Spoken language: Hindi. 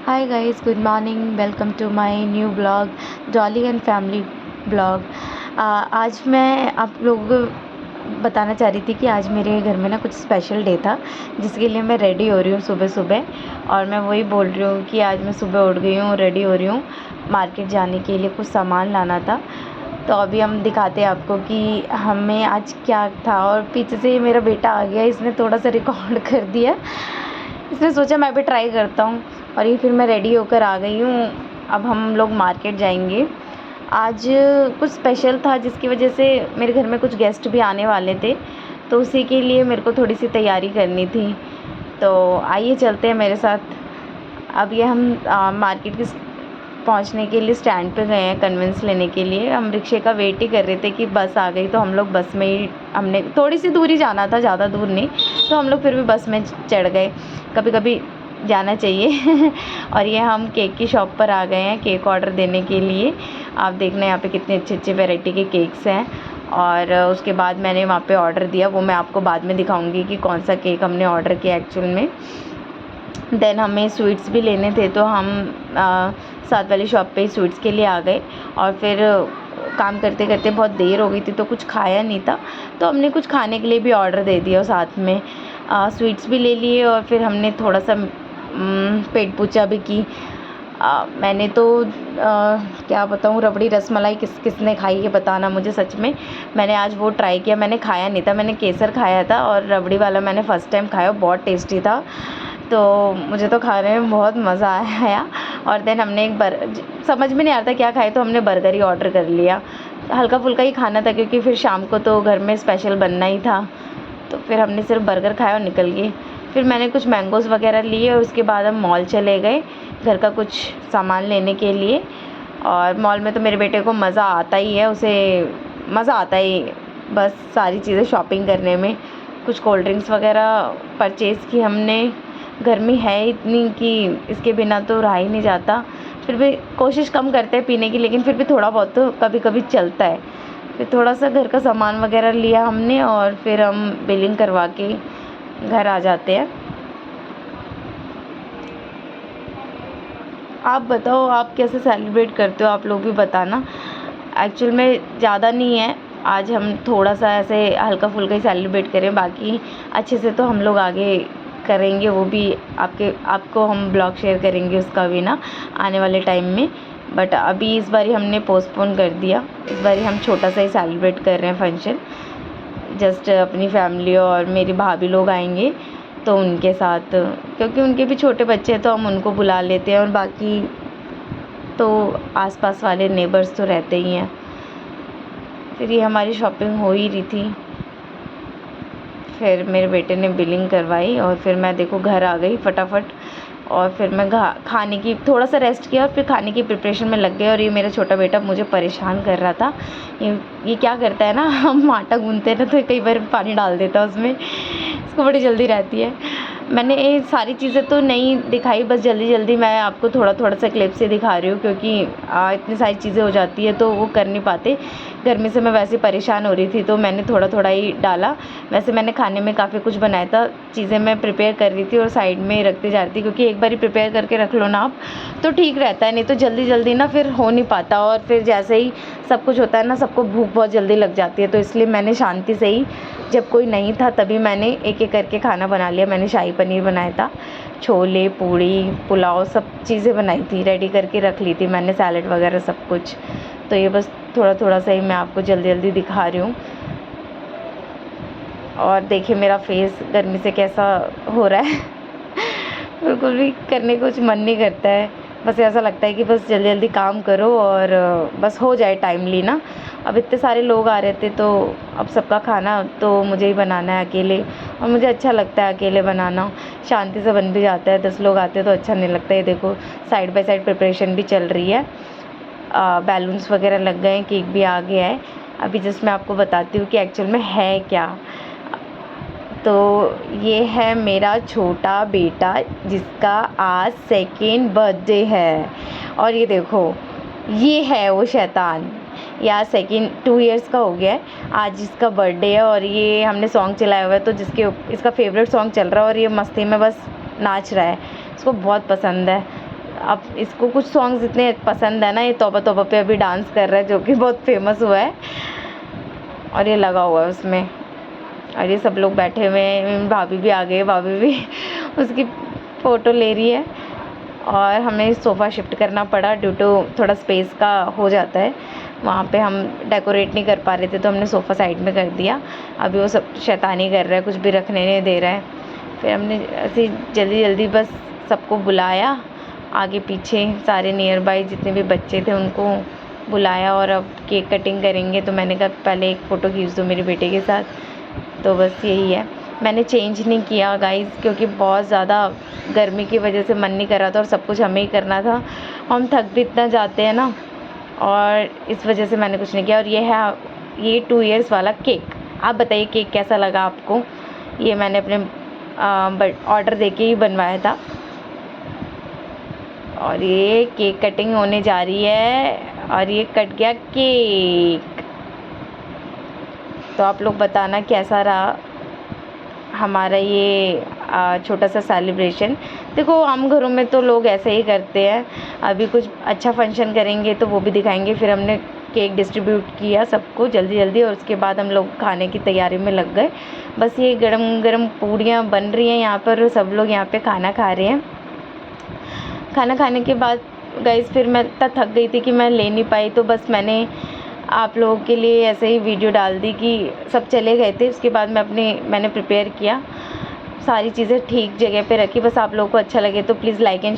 Hi guys, good morning. Welcome to my new blog, jolly and family blog. आज मैं आप लोगों को बताना चाह रही थी कि आज मेरे घर में ना कुछ स्पेशल डे था, जिसके लिए मैं रेडी हो रही हूँ सुबह सुबह। और मैं वही बोल रही हूँ कि आज मैं सुबह उठ गई हूँ, रेडी हो रही हूँ मार्केट जाने के लिए, कुछ सामान लाना था। तो अभी हम दिखाते हैं आपको कि हमें आज क्या था। और पीछे से मेरा बेटा आ गया, इसने थोड़ा सा रिकॉर्ड कर दिया। इसने सोचा मैं भी ट्राई करता हूँ। और ये फिर मैं रेडी होकर आ गई हूँ। अब हम लोग मार्केट जाएंगे। आज कुछ स्पेशल था, जिसकी वजह से मेरे घर में कुछ गेस्ट भी आने वाले थे, तो उसी के लिए मेरे को थोड़ी सी तैयारी करनी थी। तो आइए चलते हैं मेरे साथ। अब ये हम मार्केट के पहुंचने के लिए स्टैंड पे गए हैं कन्वेंस लेने के लिए। हम रिक्शे का वेट ही कर रहे थे कि बस आ गई, तो हम लोग बस में ही, हमने थोड़ी सी दूर ही जाना था, ज़्यादा दूर नहीं, तो हम लोग फिर भी बस में चढ़ गए। कभी कभी जाना चाहिए। और ये हम केक की शॉप पर आ गए हैं केक ऑर्डर देने के लिए। आप देखना यहाँ पे कितने अच्छे अच्छे वैरायटी के केक्स हैं। और उसके बाद मैंने वहाँ पे ऑर्डर दिया, वो मैं आपको बाद में दिखाऊंगी कि कौन सा केक हमने ऑर्डर किया एक्चुअल में। देन हमें स्वीट्स भी लेने थे, तो हम साथ वाली शॉप पे स्वीट्स के लिए आ गए। और फिर काम करते करते बहुत देर हो गई थी, तो कुछ खाया नहीं था, तो हमने कुछ खाने के लिए भी ऑर्डर दे दिया। और साथ में स्वीट्स भी ले लिए। और फिर हमने थोड़ा सा पेट पूजा भी की। मैंने तो क्या बताऊँ, रबड़ी रसमलाई किसने खाई है बताना मुझे। सच में मैंने आज वो ट्राई किया, मैंने खाया नहीं था, मैंने केसर खाया था और रबड़ी वाला मैंने फ़र्स्ट टाइम खाया, बहुत टेस्टी था। तो मुझे तो खाने में बहुत मज़ा आया। और देन हमने समझ में नहीं आता क्या खाए, तो हमने बर्गर ही ऑर्डर कर लिया। हल्का फुल्का ही खाना था, क्योंकि फिर शाम को तो घर में स्पेशल बनना ही था। तो फिर हमने सिर्फ बर्गर खाया और निकल गए। फिर मैंने कुछ मैंगोज़ वगैरह लिए, और उसके बाद हम मॉल चले गए घर का कुछ सामान लेने के लिए। और मॉल में तो मेरे बेटे को मज़ा आता ही है, उसे मज़ा आता ही बस सारी चीज़ें शॉपिंग करने में। कुछ कोल्ड ड्रिंक्स वगैरह परचेज़ की हमने। गर्मी है इतनी कि इसके बिना तो रहा ही नहीं जाता। फिर भी कोशिश कम करते हैं पीने की, लेकिन फिर भी थोड़ा बहुत तो कभी कभी चलता है। फिर थोड़ा सा घर का सामान वगैरह लिया हमने, और फिर हम बिलिंग करवा के घर आ जाते हैं। आप बताओ, आप कैसे सेलिब्रेट करते हो, आप लोग भी बताना। एक्चुअल में ज़्यादा नहीं है, आज हम थोड़ा सा ऐसे हल्का फुल्का ही सेलिब्रेट करें। बाकी अच्छे से तो हम लोग आगे करेंगे, वो भी आपको हम ब्लॉग शेयर करेंगे उसका भी ना, आने वाले टाइम में। बट अभी इस बारी हमने पोस्टपोन कर दिया। इस बारी हम छोटा सा ही सेलिब्रेट कर रहे हैं फंक्शन। जस्ट अपनी फैमिली और मेरी भाभी लोग आएंगे, तो उनके साथ, क्योंकि उनके भी छोटे बच्चे हैं, तो हम उनको बुला लेते हैं। और बाकी तो आसपास वाले नेबर्स तो रहते ही हैं। फिर ये हमारी शॉपिंग हो ही रही थी, फिर मेरे बेटे ने बिलिंग करवाई, और फिर मैं देखो घर आ गई फटाफट। और फिर मैं खाने की थोड़ा सा रेस्ट किया, और फिर खाने की प्रिपरेशन में लग गए। और ये मेरा छोटा बेटा मुझे परेशान कर रहा था। ये क्या करता है ना, हम आटा गूंथते हैं ना, तो कई बार पानी डाल देता है उसमें, इसको बड़ी जल्दी रहती है। मैंने ये सारी चीज़ें तो नहीं दिखाई, बस जल्दी जल्दी मैं आपको थोड़ा थोड़ा सा क्लिप से दिखा रही हूँ, क्योंकि इतनी सारी चीज़ें हो जाती है तो वो कर नहीं पाते। गर्मी से मैं वैसे परेशान हो रही थी, तो मैंने थोड़ा थोड़ा ही डाला। वैसे मैंने खाने में काफ़ी कुछ बनाया था, चीज़ें मैं प्रिपेयर कर रही थी और साइड में रखते जा रही थी, क्योंकि एक बार ही प्रिपेयर करके रख लो ना आप, तो ठीक रहता है। नहीं तो जल्दी जल्दी ना फिर हो नहीं पाता, और फिर जैसे ही सब कुछ होता है ना, सबको भूख बहुत जल्दी लग जाती है। तो इसलिए मैंने शांति से ही, जब कोई नहीं था तभी मैंने एक एक करके खाना बना लिया। मैंने शाही पनीर बनाया था, छोले, पूड़ी, पुलाव, सब चीज़ें बनाई थी, रेडी करके रख ली थी मैंने, सैलेड वगैरह सब कुछ। तो ये बस थोड़ा थोड़ा सा ही मैं आपको जल्दी जल्दी दिखा रही हूँ। और देखिए मेरा फेस गर्मी से कैसा हो रहा है। बिल्कुल भी करने को कुछ मन नहीं करता है, बस ऐसा लगता है कि बस जल्दी जल्दी काम करो और बस हो जाए टाइमली ना। अब इतने सारे लोग आ रहे थे, तो अब सबका खाना तो मुझे ही बनाना है अकेले, और मुझे अच्छा लगता है अकेले बनाना, शांति से बन भी जाता है। 10 लोग आते हैं तो अच्छा नहीं लगता। ये देखो साइड बाय साइड प्रिपरेशन भी चल रही है, बैलून्स वगैरह लग गए हैं, केक भी आ गया है। अभी जस्ट मैं आपको बताती हूँ कि एक्चुअल में है क्या। तो ये है मेरा छोटा बेटा, जिसका आज सेकेंड बर्थडे है। और ये देखो, ये है वो शैतान, या सेकेंड 2 इयर्स का हो गया है, आज इसका बर्थडे है। और ये हमने सॉन्ग चलाया हुआ है, तो इसका फेवरेट सॉन्ग चल रहा है, और ये मस्ती में बस नाच रहा है, इसको बहुत पसंद है। अब इसको कुछ सॉन्ग्स इतने पसंद है ना, ये तौबा तौबा पे अभी डांस कर रहा है, जो कि बहुत फेमस हुआ है, और ये लगा हुआ है उसमें। और ये सब लोग बैठे हुए हैं, भाभी भी आ गई, भाभी भी उसकी फ़ोटो ले रही है। और हमें सोफ़ा शिफ्ट करना पड़ा ड्यू टू थोड़ा स्पेस का हो जाता है, वहाँ पे हम डेकोरेट नहीं कर पा रहे थे, तो हमने सोफ़ा साइड में कर दिया। अभी वो सब शैतानी कर रहा है, कुछ भी रखने नहीं दे रहा है। फिर हमने ऐसे जल्दी जल्दी बस सबको बुलाया, आगे पीछे सारे नियर बाई जितने भी बच्चे थे उनको बुलाया, और अब केक कटिंग करेंगे। तो मैंने कहा पहले एक फ़ोटो खींच दो मेरे बेटे के साथ। तो बस यही है, मैंने चेंज नहीं किया गाइज़, क्योंकि बहुत ज़्यादा गर्मी की वजह से मन नहीं कर रहा था और सब कुछ हमें ही करना था। हम थक भी इतना जाते हैं ना, और इस वजह से मैंने कुछ नहीं किया। और ये 2 इयर्स वाला केक, आप बताइए केक कैसा लगा आपको? ये मैंने अपने ऑर्डर देके ही बनवाया था। और ये केक कटिंग होने जा रही है, और ये कट गया केक। तो आप लोग बताना कैसा रहा हमारा ये छोटा सा सेलिब्रेशन। देखो आम घरों में तो लोग ऐसे ही करते हैं, अभी कुछ अच्छा फंक्शन करेंगे तो वो भी दिखाएंगे। फिर हमने केक डिस्ट्रीब्यूट किया सबको जल्दी जल्दी, और उसके बाद हम लोग खाने की तैयारी में लग गए। बस ये गरम गरम पूड़ियाँ बन रही हैं यहाँ पर, सब लोग यहाँ पे खाना खा रहे हैं। खाना खाने के बाद गाइस फिर मैं इतना थक गई थी कि मैं ले नहीं पाई, तो बस मैंने आप लोगों के लिए ऐसे ही वीडियो डाल दी कि सब चले गए थे। उसके बाद मैंने प्रिपेयर किया, सारी चीज़ें ठीक जगह पे रखी। बस आप लोगों को अच्छा लगे तो प्लीज़ लाइक एंड